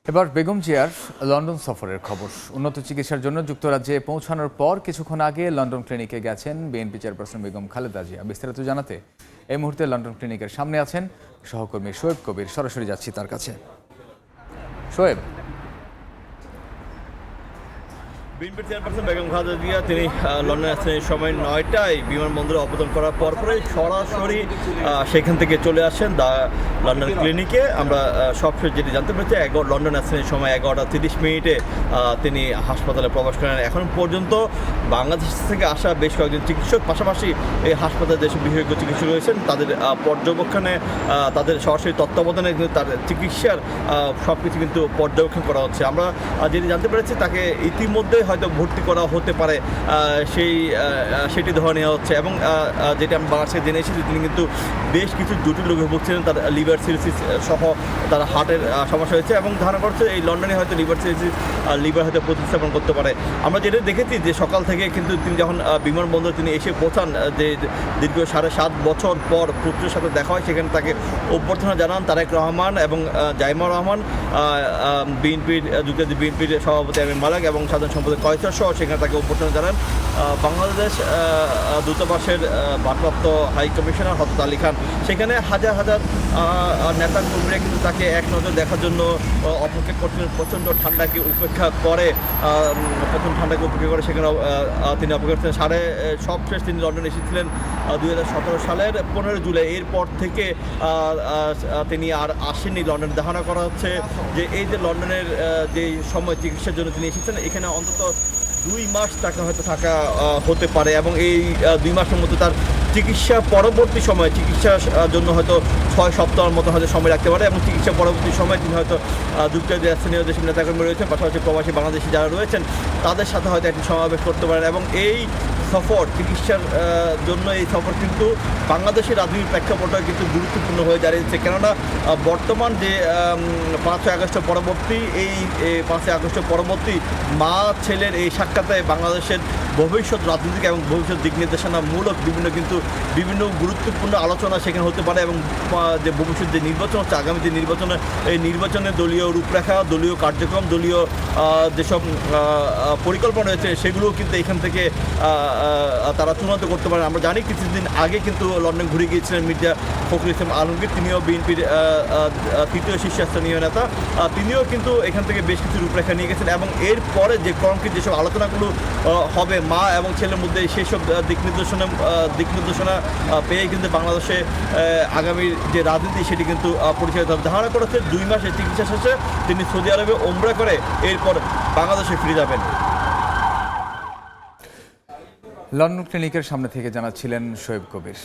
এবার বেগম জিয়ার লন্ডন সফরের খবর। উন্নত চিকিৎসার জন্য যুক্তরাজ্যে পৌঁছানোর পর কিছুক্ষণ আগে লন্ডন ক্লিনিকে গেছেন বিএনপি চেয়ারপারসন বেগম খালেদা জিয়া। বিস্তারিত জানাতে এই মুহূর্তে লন্ডন ক্লিনিকের সামনে আছেন সহকর্মী শোয়েব কবির। সরাসরি যাচ্ছি তার কাছে। শোয়েব, বিএনপি চেয়ারপারসন বেগম খালেদা জিয়া তিনি লন্ডনে আসছেন এই সময় ৯টায় বিমানবন্দরে অবতরণ করার পরপরই সরাসরি সেখান থেকে চলে আসেন লন্ডন ক্লিনিকে। আমরা সবশেষ যেটি জানতে পেরেছি লন্ডন আসছেন এই সময় 11:30 তিনি হাসপাতালে প্রবেশ করেন। এখন পর্যন্ত বাংলাদেশ থেকে আসা বেশ কয়েকজন চিকিৎসক, পাশাপাশি এই হাসপাতালে যেসব বিশেষজ্ঞ চিকিৎসক রয়েছেন তাদের পর্যবেক্ষণে, তাদের সরাসরি তত্ত্বাবধানে কিন্তু তার চিকিৎসার সব কিছু কিন্তু পর্যবেক্ষণ করা হচ্ছে। আমরা যেটি জানতে পেরেছি তাকে ইতিমধ্যে হয়তো ভর্তি করা হতে পারে, সেটি ধরে নেওয়া হচ্ছে। এবং যেটা আমি বাংলাদেশে জেনে এসেছি তিনি কিন্তু বেশ কিছু জটিল রোগে ভুগছিলেন। তার লিভার সিরোসিস সহ তার হার্টের সমস্যা হয়েছে এবং ধারণা করছে এই লন্ডনে হয়তো লিভার সিরোসিস, লিভার হয়তো প্রতিস্থাপন করতে পারে। আমরা যেটা দেখেছি যে সকাল থেকে কিন্তু তিনি যখন বিমানবন্দরে তিনি এসে পৌঁছান, যে দীর্ঘ 7.5 বছর পর পুত্রের সাথে দেখা হয়, সেখানে তাকে অভ্যর্থনা জানান তারেক রহমান এবং জাইমা রহমান, যুক্তরাজ্য বিএনপির সভাপতি আমির মালেক এবং সাধারণ সম্পাদক কয়েকজন সহ সেখানে তাকে অভ্যর্থনা জানান বাংলাদেশ দূতাবাসের ভারপ্রাপ্ত হাই কমিশনার হযরত আলী খান। সেখানে হাজার হাজার নেতা কর্মীরা কিন্তু তাকে এক নজর দেখার জন্য অপেক্ষা করছিলেন। প্রচণ্ড ঠান্ডাকে উপেক্ষা করে সেখানে তিনি অপেক্ষা করছেন। সবশেষ তিনি লন্ডনে এসেছিলেন 2017 সালের 15 জুলাই। এরপর থেকে তিনি আর আসেননি লন্ডনে। ধারণা করা হচ্ছে যে এই যে লন্ডনের যে সময় চিকিৎসার জন্য তিনি এসেছেন, এখানে অন্তত 2 মাস তাকে হয়তো থাকা হতে পারে এবং এই 2 মাসের মধ্যে তার চিকিৎসা পরবর্তী সময় চিকিৎসার জন্য হয়তো 6 সপ্তাহের মতো হয়তো সময় রাখতে পারে এবং চিকিৎসা পরবর্তী সময় তিনি হয়তো যুক্তরাজ্যের স্থানীয় যেসব নেতাকর্মী রয়েছেন, পাশাপাশি প্রবাসী বাংলাদেশি যারা রয়েছেন তাদের সাথে হয়তো একটি সমাবেশ করতে পারেন। এবং এই সফর, চিকিৎসার জন্য এই সফর কিন্তু বাংলাদেশের রাজনৈতিক প্রেক্ষাপটে কিন্তু গুরুত্বপূর্ণ হয়ে দাঁড়িয়েছে। কেননা বর্তমান যে 5ই আগস্টের পরবর্তী মা ছেলের এই সাক্ষাতে বাংলাদেশের ভবিষ্যৎ রাজনীতিক এবং ভবিষ্যৎ দিক নির্দেশনামূলক বিভিন্ন গুরুত্বপূর্ণ আলোচনা সেখানে হতে পারে। এবং যে ভবিষ্যৎ যে নির্বাচন হচ্ছে, আগামী যে নির্বাচনে, এই নির্বাচনে দলীয় রূপরেখা, দলীয় কার্যক্রম, দলীয় যেসব পরিকল্পনা রয়েছে সেগুলোও কিন্তু এখান থেকে তারা চূড়ান্ত করতে পারেন। আমরা জানি কিছুদিন আগে কিন্তু লন্ডন ঘুরে গিয়েছিলেন মির্জা ফখরুল ইসলাম আলমগীর। তিনিও বিএনপির 3য় শীর্ষস্থানীয় নেতা। তিনিও কিন্তু এখান থেকে বেশ কিছু রূপরেখা নিয়ে গেছেন এবং এরপরে যে কংক্রিট যেসব আলোচনাগুলো হবে মা এবং ছেলের মধ্যে, সেসব দিক নির্দেশনা পেয়ে কিন্তু বাংলাদেশে আগামীর যে রাজনীতি সেটি কিন্তু পরিচালিত হবে। ধারণা করেছে 2 মাসের চিকিৎসা শেষে তিনি সৌদি আরবে ওমরা করে এরপর বাংলাদেশে ফিরে যাবেন। লন্ডন ক্লিনিকের সামনে থেকে জানাচ্ছিলেন শোয়েব কবির।